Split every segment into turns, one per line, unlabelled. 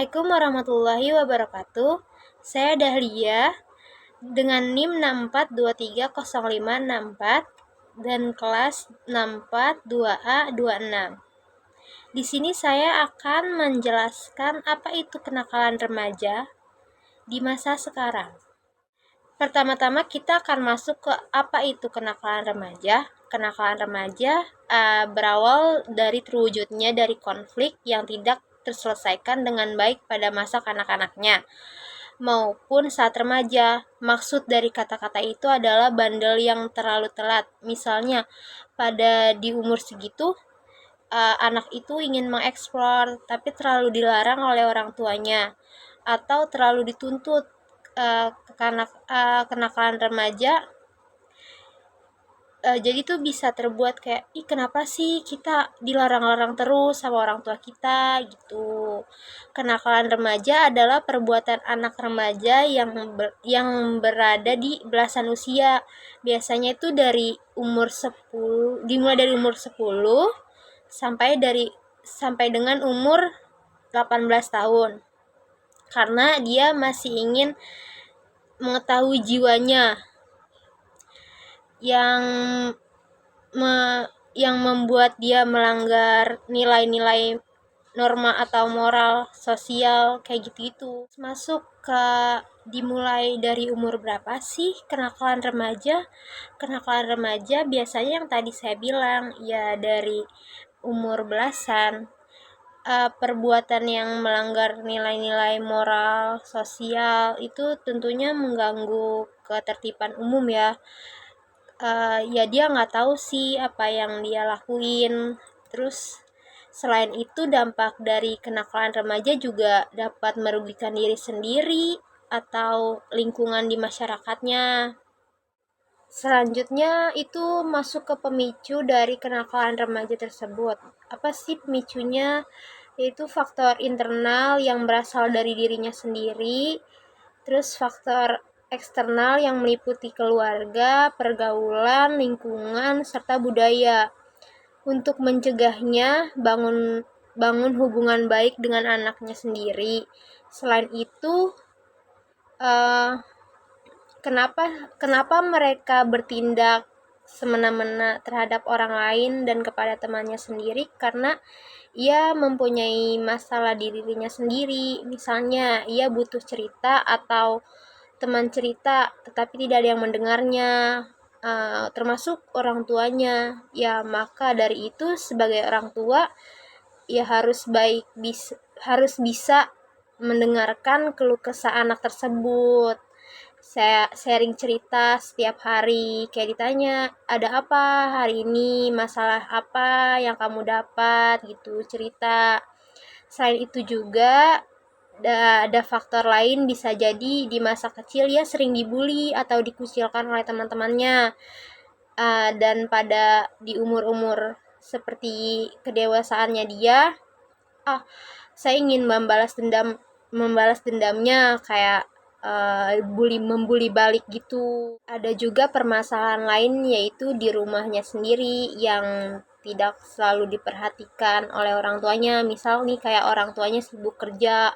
Assalamualaikum warahmatullahi wabarakatuh. Saya Dahlia dengan NIM 64230564 dan kelas 642A26. Di sini saya akan menjelaskan apa itu kenakalan remaja di masa sekarang. Pertama-tama kita akan masuk ke apa itu kenakalan remaja. Kenakalan remaja berawal dari terwujudnya dari konflik yang tidak terselesaikan dengan baik pada masa kanak-kanaknya maupun saat remaja. Maksud dari kata-kata itu adalah bandel yang terlalu telat. Misalnya pada di umur segitu anak itu ingin mengeksplor tapi terlalu dilarang oleh orang tuanya atau terlalu dituntut. Kenakalan remaja jadi tuh bisa terbuat kayak, ih kenapa sih kita dilarang-larang terus sama orang tua kita gitu. Kenakalan remaja adalah perbuatan anak remaja yang berada di belasan usia. Biasanya itu dimulai dari umur 10 sampai dengan umur 18 tahun. Karena dia masih ingin mengetahui jiwanya yang membuat dia melanggar nilai-nilai norma atau moral sosial kayak gitu. Masuk ke dimulai dari umur berapa sih kenakalan remaja? Kenakalan remaja biasanya yang tadi saya bilang ya dari umur belasan. Perbuatan yang melanggar nilai-nilai moral sosial itu tentunya mengganggu ketertiban umum ya. Ya dia nggak tahu sih apa yang dia lakuin. Terus selain itu dampak dari kenakalan remaja juga dapat merugikan diri sendiri atau lingkungan di masyarakatnya. Selanjutnya itu masuk ke pemicu dari kenakalan remaja tersebut. Apa sih pemicunya? Yaitu faktor internal yang berasal dari dirinya sendiri, terus faktor eksternal yang meliputi keluarga, pergaulan, lingkungan, serta budaya. Untuk mencegahnya, bangun hubungan baik dengan anaknya sendiri. Selain itu, kenapa mereka bertindak semena-mena terhadap orang lain dan kepada temannya sendiri? Karena ia mempunyai masalah di dirinya sendiri. Misalnya, ia butuh cerita atau teman cerita, tetapi tidak ada yang mendengarnya, termasuk orang tuanya. Ya, maka dari itu sebagai orang tua, ya harus bisa mendengarkan keluh kesah anak tersebut. Saya sharing cerita setiap hari, kayak ditanya, ada apa hari ini, masalah apa yang kamu dapat gitu, cerita. Selain itu juga ada faktor lain, bisa jadi di masa kecil ya sering dibully atau dikucilkan oleh teman-temannya. Dan pada di umur-umur seperti kedewasaannya dia, saya ingin membalas dendamnya kayak membuli balik gitu. Ada juga permasalahan lain yaitu di rumahnya sendiri yang tidak selalu diperhatikan oleh orang tuanya. Misal nih kayak orang tuanya sibuk kerja.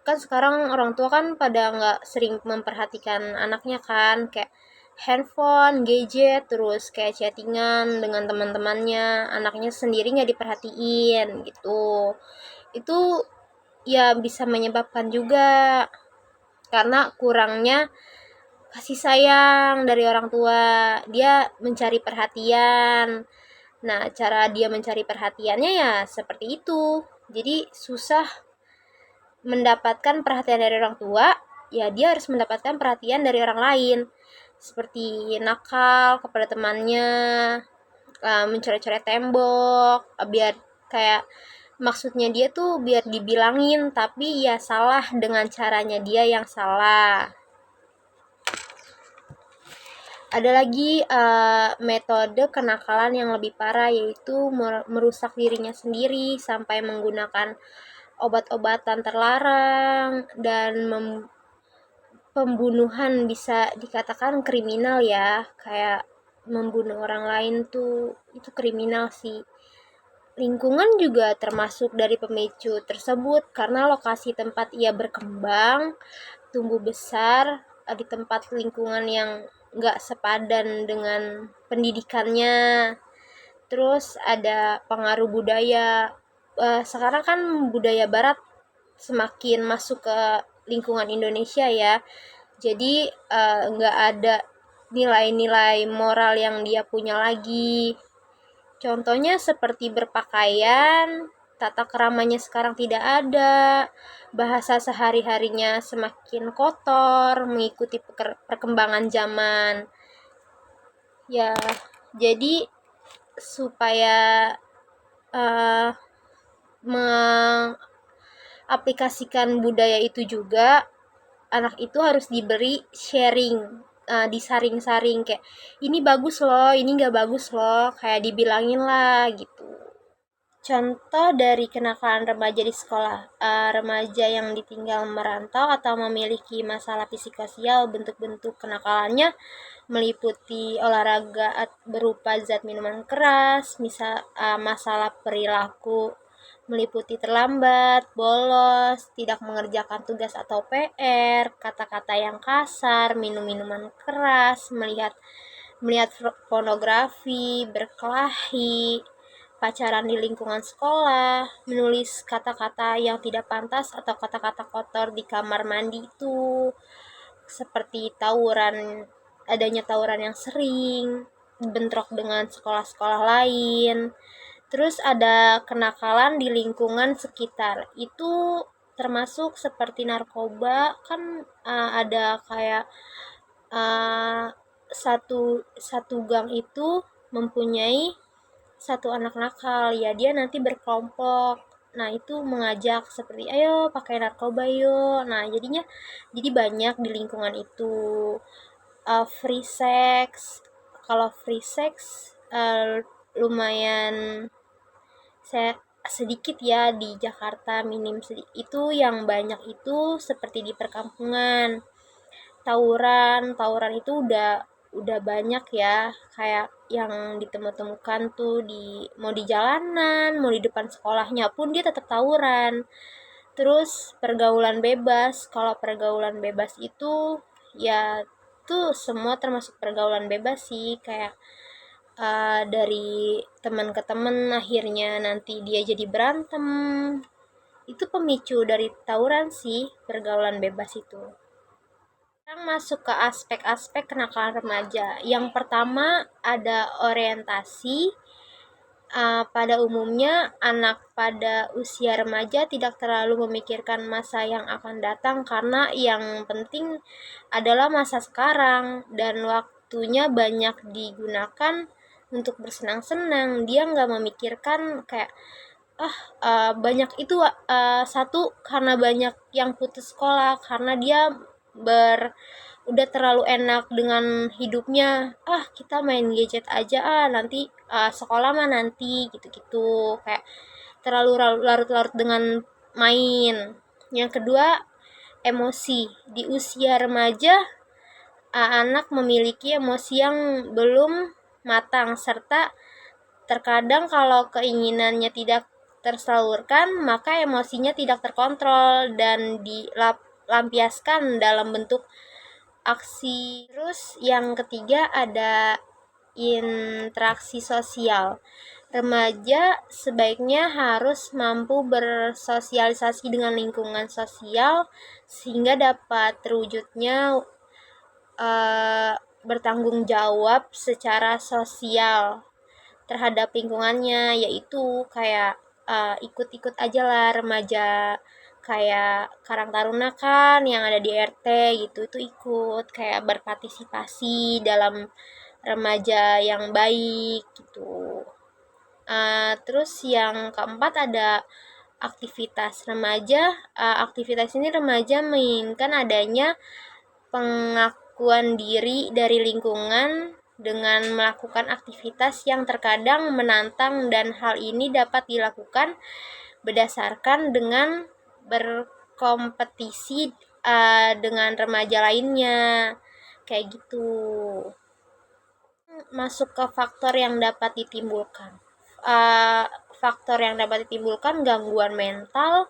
Kan sekarang orang tua kan pada nggak sering memperhatikan anaknya kan, kayak handphone, gadget, terus kayak chattingan dengan teman-temannya, anaknya sendiri nggak diperhatiin gitu. Itu ya bisa menyebabkan juga karena kurangnya kasih sayang dari orang tua. Dia mencari perhatian. Nah, cara dia mencari perhatiannya ya seperti itu. Jadi susah mendapatkan perhatian dari orang tua, ya dia harus mendapatkan perhatian dari orang lain. Seperti nakal kepada temannya, mencoret-coret tembok, biar kayak maksudnya dia tuh biar dibilangin, tapi ya salah dengan caranya dia yang salah. Ada lagi metode kenakalan yang lebih parah, yaitu merusak dirinya sendiri sampai menggunakan obat-obatan terlarang dan pembunuhan, bisa dikatakan kriminal ya, kayak membunuh orang lain tuh itu kriminal sih. Lingkungan juga termasuk dari pemicu tersebut karena lokasi tempat ia berkembang, tumbuh besar di tempat lingkungan yang nggak sepadan dengan pendidikannya. Terus ada pengaruh budaya. Sekarang kan budaya barat semakin masuk ke lingkungan Indonesia ya. Jadi nggak ada nilai-nilai moral yang dia punya lagi. Contohnya seperti berpakaian, tata keramanya sekarang tidak ada, bahasa sehari-harinya semakin kotor, mengikuti perkembangan zaman. Ya, jadi supaya uh, mengaplikasikan budaya itu juga, anak itu harus diberi sharing, disaring-saring kayak ini bagus loh, ini nggak bagus loh, kayak dibilangin lah gitu. Contoh dari kenakalan remaja di sekolah, remaja yang ditinggal merantau atau memiliki masalah psikososial, bentuk-bentuk kenakalannya meliputi olahraga berupa zat minuman keras, misal masalah perilaku meliputi terlambat, bolos, tidak mengerjakan tugas atau PR, kata-kata yang kasar, minum minuman keras, melihat melihat pornografi, berkelahi, pacaran di lingkungan sekolah, menulis kata-kata yang tidak pantas atau kata-kata kotor di kamar mandi itu, seperti tawuran, adanya tawuran yang sering, bentrok dengan sekolah-sekolah lain. Terus ada kenakalan di lingkungan sekitar. Itu termasuk seperti narkoba, kan ada kayak uh, satu satu gang itu mempunyai satu anak nakal, ya dia nanti berkelompok. Nah, itu mengajak seperti ayo pakai narkoba yuk. Nah, jadi banyak di lingkungan itu. Free sex. Kalau free sex lumayan saya sedikit ya di Jakarta, minim sedikit. Itu yang banyak itu seperti di perkampungan. Tawuran itu udah banyak ya, kayak yang ditemu-temukan tuh mau di jalanan, mau di depan sekolahnya pun dia tetap tawuran. Terus pergaulan bebas, kalau pergaulan bebas itu ya tuh semua termasuk pergaulan bebas sih, kayak dari teman ke teman akhirnya nanti dia jadi berantem. Itu pemicu dari tawuran sih, pergaulan bebas itu. Sekarang masuk ke aspek-aspek kenakalan remaja. Yang pertama ada orientasi. Pada umumnya, anak pada usia remaja tidak terlalu memikirkan masa yang akan datang karena yang penting adalah masa sekarang dan waktunya banyak digunakan untuk bersenang-senang. Dia nggak memikirkan kayak banyak itu, satu karena banyak yang putus sekolah karena dia udah terlalu enak dengan hidupnya, kita main gadget aja, nanti sekolah mah nanti gitu-gitu, kayak terlalu larut-larut dengan main. Yang kedua, emosi. Di usia remaja, anak memiliki emosi yang belum matang serta terkadang kalau keinginannya tidak tersalurkan, maka emosinya tidak terkontrol dan dilampiaskan dalam bentuk aksi. Terus yang ketiga ada interaksi sosial. Remaja sebaiknya harus mampu bersosialisasi dengan lingkungan sosial sehingga dapat terwujudnya bertanggung jawab secara sosial terhadap lingkungannya, yaitu kayak ikut-ikut aja lah remaja, kayak Karang Taruna kan yang ada di RT gitu, itu ikut kayak berpartisipasi dalam remaja yang baik gitu. Terus yang keempat ada aktivitas remaja. Aktivitas ini remaja menginginkan adanya pengakuan diri dari lingkungan dengan melakukan aktivitas yang terkadang menantang dan hal ini dapat dilakukan berdasarkan dengan berkompetisi dengan remaja lainnya kayak gitu. Masuk ke faktor yang dapat ditimbulkan. faktor yang dapat ditimbulkan gangguan mental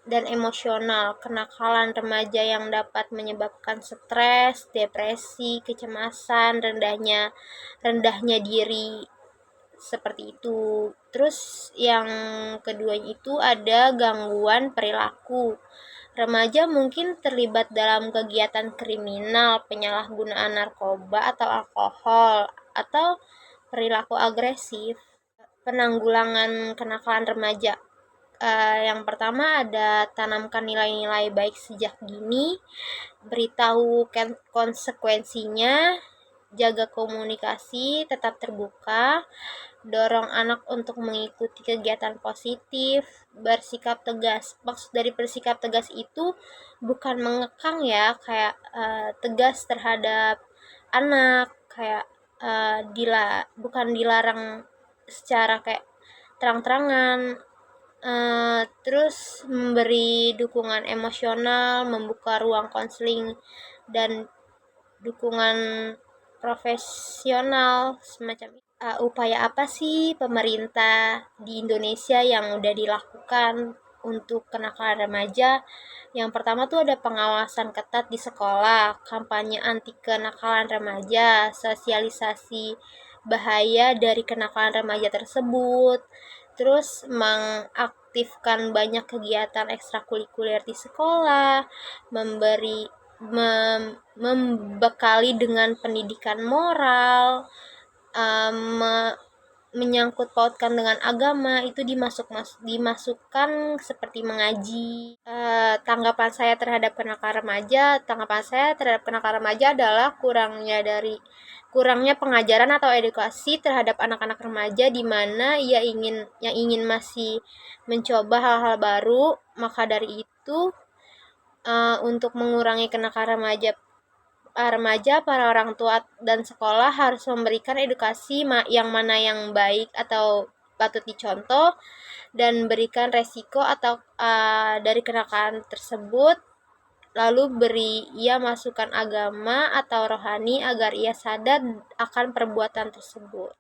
dan emosional. Kenakalan remaja yang dapat menyebabkan stres, depresi, kecemasan, rendahnya diri, seperti itu. Terus yang kedua itu ada gangguan perilaku. Remaja mungkin terlibat dalam kegiatan kriminal, penyalahgunaan narkoba atau alkohol, atau perilaku agresif. Penanggulangan kenakalan remaja. Yang pertama ada tanamkan nilai-nilai baik sejak dini, beritahu konsekuensinya, jaga komunikasi, tetap terbuka, dorong anak untuk mengikuti kegiatan positif, bersikap tegas. Maksud dari bersikap tegas itu bukan mengekang ya, kayak tegas terhadap anak, kayak bukan dilarang secara kayak terang-terangan. Terus memberi dukungan emosional, membuka ruang konseling dan dukungan profesional semacam itu. Upaya apa sih pemerintah di Indonesia yang udah dilakukan untuk kenakalan remaja? Yang pertama tuh ada pengawasan ketat di sekolah, kampanye anti kenakalan remaja, sosialisasi bahaya dari kenakalan remaja tersebut, terus mengaktifkan banyak kegiatan ekstrakurikuler di sekolah, membekali dengan pendidikan moral, menyangkut pautkan dengan agama, itu dimasukkan seperti mengaji. Tanggapan saya terhadap kenakalan remaja adalah kurangnya pengajaran atau edukasi terhadap anak-anak remaja, di mana yang ingin masih mencoba hal-hal baru. Maka dari itu, untuk mengurangi kenakalan remaja, para orang tua dan sekolah harus memberikan edukasi yang mana yang baik atau patut dicontoh, dan berikan resiko atau dari kenakalan tersebut, lalu beri ia masukan agama atau rohani agar ia sadar akan perbuatan tersebut.